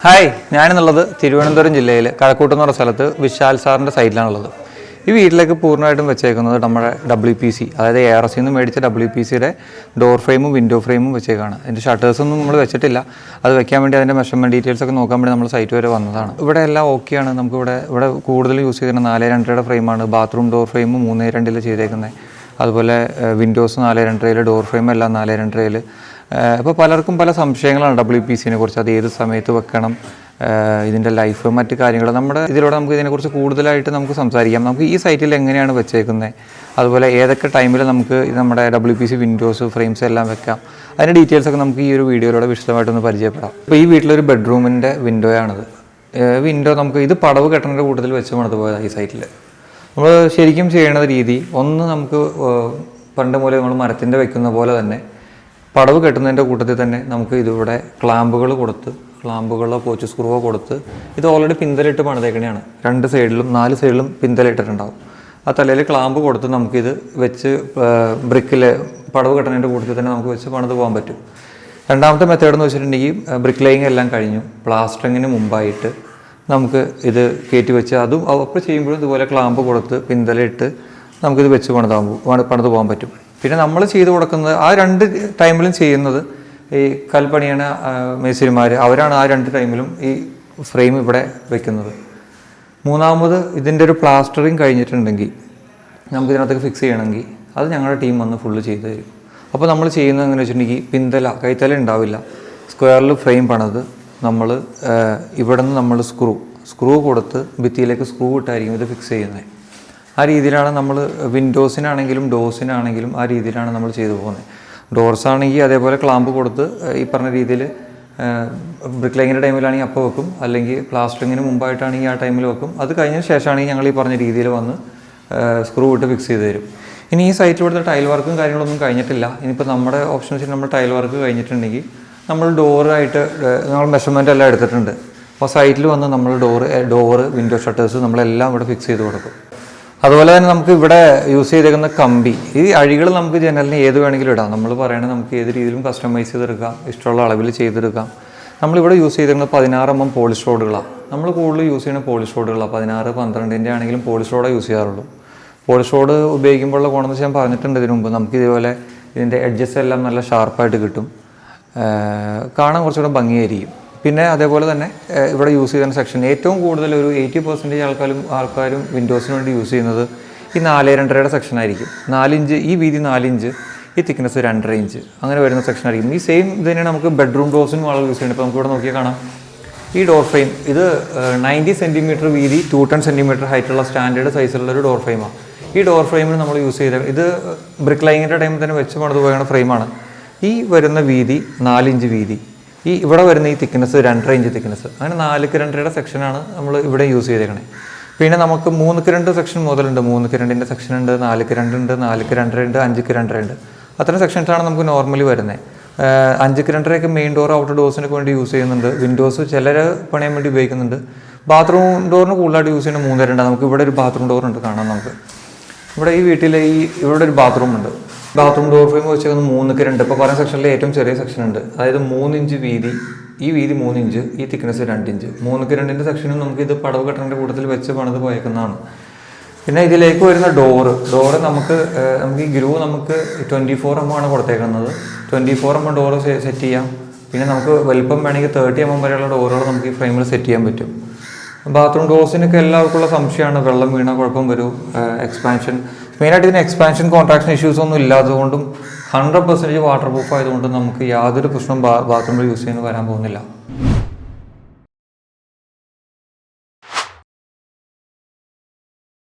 Hi, ഞാനെന്നുള്ളത് Thiruvananthapuram ജില്ലയിൽ കഴക്കൂട്ടം എന്ന് പറഞ്ഞ സ്ഥലത്ത് വിശാൽ സാറിൻ്റെ സൈറ്റിലാണുള്ളത്. ഈ വീട്ടിലേക്ക് പൂർണ്ണമായിട്ടും വെച്ചേക്കുന്നത് നമ്മുടെ WPC, അതായത് ARS നിന്ന് മേടിച്ച WPCയുടെ ഡോർ ഫ്രെയിമും വിൻഡോ ഫ്രെയിമും വെച്ചേക്കാണ്. അതിൻ്റെ ഷട്ടേഴ്സൊന്നും നമ്മൾ വെച്ചിട്ടില്ല. അത് വെക്കാൻ വേണ്ടി അതിൻ്റെ മെഷർമെൻറ്റ് ഡീറ്റെയിൽസ് ഒക്കെ നോക്കാൻ വേണ്ടി നമ്മൾ സൈറ്റ് വരെ വന്നതാണ്. ഇവിടെ എല്ലാം ഓക്കെയാണ്. ഇവിടെ കൂടുതൽ യൂസ് ചെയ്യുന്ന 4.2 ഫ്രെയിമാണ്. ബാത്റൂം ഡോർ ഫ്രെയിം 3.2 ചെയ്തേക്കുന്നത്. അതുപോലെ വിൻഡോസ് 4.2, ഡോർ ഫ്രെയിം എല്ലാം 4.2. ഇപ്പോൾ പലർക്കും പല സംശയങ്ങളാണ് WPCനെ കുറിച്ച്. അത് ഏത് സമയത്ത് വെക്കണം, ഇതിൻ്റെ ലൈഫ്, മറ്റ് കാര്യങ്ങൾ. നമ്മുടെ ഇതിലൂടെ നമുക്ക് ഇതിനെക്കുറിച്ച് കൂടുതലായിട്ട് നമുക്ക് സംസാരിക്കാം. നമുക്ക് ഈ സൈറ്റിൽ എങ്ങനെയാണ് വെച്ചേക്കുന്നത്, അതുപോലെ ഏതൊക്കെ ടൈമിൽ നമുക്ക് നമ്മുടെ WPC വിൻഡോസ് ഫ്രെയിംസ് എല്ലാം വെക്കാം, അതിൻ്റെ ഡീറ്റെയിൽസൊക്കെ നമുക്ക് ഈ ഒരു വീഡിയോയിലൂടെ വിശദമായിട്ടൊന്ന് പരിചയപ്പെടാം. ഇപ്പോൾ ഈ വീട്ടിലൊരു ബെഡ്റൂമിൻ്റെ വിൻഡോയാണിത്. വിൻഡോ നമുക്ക് ഇത് പടവ് കെട്ടണൻ്റെ കൂട്ടത്തിൽ വെച്ച് മണത്ത് പോയതാണ്. ഈ സൈറ്റിൽ നമ്മൾ ശരിക്കും ചെയ്യണ രീതി ഒന്ന്, നമുക്ക് പണ്ട് മൂലം നമ്മൾ മരത്തിൻ്റെ വെക്കുന്ന പോലെ തന്നെ പടവ് കെട്ടുന്നതിൻ്റെ കൂട്ടത്തിൽ തന്നെ നമുക്ക് ഇതിവിടെ ക്ലാമ്പുകൾ കൊടുത്ത്, ക്ലാമ്പുകളോ പോച്ച് സ്ക്രൂവോ കൊടുത്ത്, ഇത് ഓൾറെഡി പിന്തലിട്ട് പണിതേക്കണെയാണ്. 2 സൈഡിലും 4 സൈഡിലും പിന്തലിട്ടിട്ടുണ്ടാവും. ആ തലയിൽ ക്ലാമ്പ് കൊടുത്ത് നമുക്കിത് വെച്ച് ബ്രിക്കിൽ പടവ് കെട്ടുന്നതിൻ്റെ കൂട്ടത്തിൽ തന്നെ നമുക്ക് വെച്ച് പണിത് പോകാൻ പറ്റും. രണ്ടാമത്തെ മെത്തേഡ് എന്ന് വെച്ചിട്ടുണ്ടെങ്കിൽ ബ്രിക്ക് ലേയിങ് എല്ലാം കഴിഞ്ഞു, പ്ലാസ്റ്ററിങ്ങിന് മുമ്പായിട്ട് നമുക്ക് ഇത് കയറ്റി വെച്ച് അതും അപ്പോൾ ചെയ്യുമ്പോഴും ഇതുപോലെ ക്ലാമ്പ് കൊടുത്ത് പിന്തലിട്ട് നമുക്കിത് വെച്ച് പണിത് പോകാൻ പറ്റും. പിന്നെ നമ്മൾ ചെയ്ത് കൊടുക്കുന്നത് ആ 2 ടൈമിലും ചെയ്യുന്നത് ഈ കൽപ്പണിയണ മേസ്തിരിമാർ, അവരാണ് ആ 2 ടൈമിലും ഈ ഫ്രെയിം ഇവിടെ വെക്കുന്നത്. മൂന്നാമത് ഇതിൻ്റെ ഒരു പ്ലാസ്റ്ററിങ് കഴിഞ്ഞിട്ടുണ്ടെങ്കിൽ നമുക്ക് ഇതിനകത്തേക്ക് ഫിക്സ് ചെയ്യണമെങ്കിൽ അത് ഞങ്ങളുടെ ടീം വന്ന് ഫുള്ള് ചെയ്ത് തരും. അപ്പോൾ നമ്മൾ ചെയ്യുന്നത് എങ്ങനെ വെച്ചിട്ടുണ്ടെങ്കിൽ കൈത്തല ഉണ്ടാവില്ല, സ്ക്വയറിൽ ഫ്രെയിം പണിത് നമ്മൾ ഇവിടെ നിന്ന് നമ്മൾ സ്ക്രൂ കൊടുത്ത് ഭിത്തിയിലേക്ക് സ്ക്രൂ ഇട്ടായിരിക്കും ഇത് ഫിക്സ് ചെയ്യുന്നത്. ആ രീതിയിലാണ് നമ്മൾ വിൻഡോസിനാണെങ്കിലും ഡോസിനാണെങ്കിലും ആ രീതിയിലാണ് നമ്മൾ ചെയ്തു പോകുന്നത്. ഡോർസ് ആണെങ്കിൽ അതേപോലെ ക്ലാമ്പ് കൊടുത്ത് ഈ പറഞ്ഞ രീതിയിൽ ബ്രിക്ക് ലൈങ്ങിൻ്റെ ടൈമിലാണെങ്കിൽ അപ്പോൾ വെക്കും, അല്ലെങ്കിൽ പ്ലാസ്റ്ററിങ്ങിന് മുമ്പായിട്ടാണെങ്കിൽ ആ ടൈമിൽ വെക്കും. അത് കഴിഞ്ഞ ശേഷമാണെങ്കിൽ ഞങ്ങൾ ഈ പറഞ്ഞ രീതിയിൽ വന്ന് സ്ക്രൂ ഇട്ട് ഫിക്സ് ചെയ്ത് തരും. ഇനി ഈ സൈറ്റിൽ ഇവിടുത്തെ ടൈൽ വർക്കും കാര്യങ്ങളൊന്നും കഴിഞ്ഞിട്ടില്ല. ഇനിയിപ്പോൾ നമ്മുടെ ഓപ്ഷൻ വെച്ചിട്ട് നമ്മൾ ടൈൽ വർക്ക് കഴിഞ്ഞിട്ടുണ്ടെങ്കിൽ നമ്മൾ ഡോറായിട്ട് നമ്മൾ മെഷർമെൻ്റ് എല്ലാം എടുത്തിട്ടുണ്ട്. അപ്പോൾ സൈറ്റിൽ വന്ന് നമ്മൾ ഡോറ് വിൻഡോ ഷട്ടേഴ്സ് നമ്മളെല്ലാം ഇവിടെ ഫിക്സ് ചെയ്ത് കൊടുക്കും. അതുപോലെ തന്നെ നമുക്ക് ഇവിടെ യൂസ് ചെയ്തേക്കുന്ന കമ്പി, ഈ അഴികൾ നമുക്ക് ജനലിന് ഏത് വേണമെങ്കിലും ഇടാം. നമ്മൾ പറയണത് നമുക്ക് ഏത് രീതിയിലും കസ്റ്റമൈസ് ചെയ്തെടുക്കാം, ഇഷ്ടമുള്ള അളവിൽ ചെയ്തെടുക്കാം. നമ്മളിവിടെ യൂസ് ചെയ്തിരിക്കുന്നത് 16 mm പോളിഷ് റോഡുകളാണ്. നമ്മൾ കൂടുതൽ യൂസ് ചെയ്യുന്ന പോളിഷ് റോഡുകളാണ്. 16, 12 ആണെങ്കിലും പോളിഷ് റോഡേ യൂസ് ചെയ്യാറുള്ളൂ. പോളിഷ് റോഡ് ഉപയോഗിക്കുമ്പോഴുള്ള ഗുണമെന്ന് ഞാൻ പറഞ്ഞിട്ടുണ്ട് ഇതിനു മുമ്പ്. നമുക്ക് ഇതുപോലെ ഇതിൻ്റെ എഡ്ജസ് എല്ലാം നല്ല ഷാർപ്പായിട്ട് കിട്ടും, കാണാൻ കുറച്ചുകൂടെ ഭംഗിയായിരിക്കും. പിന്നെ അതേപോലെ തന്നെ ഇവിടെ യൂസ് ചെയ്യുന്ന സെക്ഷൻ ഏറ്റവും കൂടുതൽ ഒരു 80% ആൾക്കാരും വിൻഡോസിന് വേണ്ടി യൂസ് ചെയ്യുന്നത് ഈ 4.2 സെക്ഷനായിരിക്കും. 4 ഇഞ്ച് ഈ വീതി, 4 ഇഞ്ച് ഈ തിക്നെസ് 2.5 ഇഞ്ച് അങ്ങനെ വരുന്ന സെക്ഷനായിരിക്കും. ഈ സെയിം ഇത് തന്നെയാണ് നമുക്ക് ബെഡ്റൂം ഡോസിനും വളരെ യൂസ് ചെയ്യുന്നത്. ഇപ്പോൾ നമുക്കിവിടെ നോക്കിയാൽ കാണാം, ഈ ഡോർ ഫ്രെയിം ഇത് 90 സെൻറ്റിമീറ്റർ വീതി, 210 സെൻറ്റിമീറ്റർ ഹൈറ്റുള്ള സ്റ്റാൻഡേർഡ് സൈസിലുള്ളൊരു ഡോർ ഫ്രെയിമാണ്. ഈ ഡോർ ഫ്രെയിമിന് നമ്മൾ യൂസ് ചെയ്ത ഇത് ബ്രിക്ക് ലൈങ്ങിൻ്റെ ടൈമിൽ തന്നെ വെച്ച് പണിത് പോയ ഫ്രെയിമാണ്. ഈ വരുന്ന വീതി 4 ഇഞ്ച് വീതി, ഈ ഇവിടെ വരുന്ന ഈ തിക്നെസ് 2.5 ഇഞ്ച് തിക്നെസ്, അങ്ങനെ 4x2 സെക്ഷനാണ് നമ്മൾ ഇവിടെ യൂസ് ചെയ്തേക്കണേ. പിന്നെ നമുക്ക് 3x2 സെക്ഷൻ മുതലുണ്ട്. 3x2 സെക്ഷൻ ഉണ്ട്, 4x2 ഉണ്ട്, 4x2 ഉണ്ട്, 5x2 ഉണ്ട്. അത്തരം സെക്ഷൻസാണ് നമുക്ക് നോർമലി വരുന്നത്. 5x2 മെയിൻ ഡോർ ഔട്ടർ ഡോസിനൊക്കെ വേണ്ടി യൂസ് ചെയ്യുന്നുണ്ട്. വിൻഡോസ് ചിലർ പണിയാൻ വേണ്ടി ഉപയോഗിക്കുന്നുണ്ട്. ബാത്റൂം ഡോറിന് കൂടുതലായിട്ട് യൂസ് ചെയ്യുന്ന 3.2. നമുക്ക് ഇവിടെ ഒരു ബാത്റൂം ഡോർ ഉണ്ട്, കാണാം. നമുക്ക് ഇവിടെ ഈ വീട്ടിൽ ഇവിടെ ഒരു ബാത്റൂം ഉണ്ട്. ബാത്റൂം ഡോർ ഫ്രെയിം വെച്ചേക്കുന്നത് 3x2. ഇപ്പോൾ പറയുന്ന സെക്ഷനിൽ ഏറ്റവും ചെറിയ സെക്ഷൻ ഉണ്ട്, അതായത് 3 ഇഞ്ച് വീതി, ഈ വീതി 3 ഇഞ്ച്, ഈ തിക്നെസ് 2 ഇഞ്ച്. 3x2 സെക്ഷനും നമുക്ക് ഇത് പടവ് കെട്ടലിൻ്റെ കൂട്ടത്തിൽ വെച്ച് പണിത് പോയേക്കുന്നതാണ്. പിന്നെ ഇതിലേക്ക് വരുന്ന ഡോറ് നമുക്ക് ഈ ഗ്രൂ നമുക്ക് 24 mm ആണ് കൊടുത്തേക്കുന്നത്. 24 mm ഡോറ് സെറ്റ് ചെയ്യാം. പിന്നെ നമുക്ക് വലിപ്പം വേണമെങ്കിൽ 30 mm വരെയുള്ള ഡോറുകൾ നമുക്ക് ഈ ഫ്രെയിമിൽ സെറ്റ് ചെയ്യാൻ പറ്റും. ബാത്റൂം ഡോസിനൊക്കെ എല്ലാവർക്കുള്ള സംശയമാണ്, വെള്ളം വീണ കുഴപ്പം വരും, എക്സ്പാൻഷൻ. മെയിനായിട്ട് ഇതിന് എക്സ്പാൻഷൻ കോൺട്രാക്ഷൻ ഇഷ്യൂസ് ഒന്നും ഇല്ലാത്തതുകൊണ്ടും 100% വാട്ടർ പ്രൂഫ് ആയതുകൊണ്ടും നമുക്ക് യാതൊരു പ്രശ്നവും ബാത്റൂമിൽ യൂസ് ചെയ്യുന്നത് വരാൻ പോകുന്നില്ല.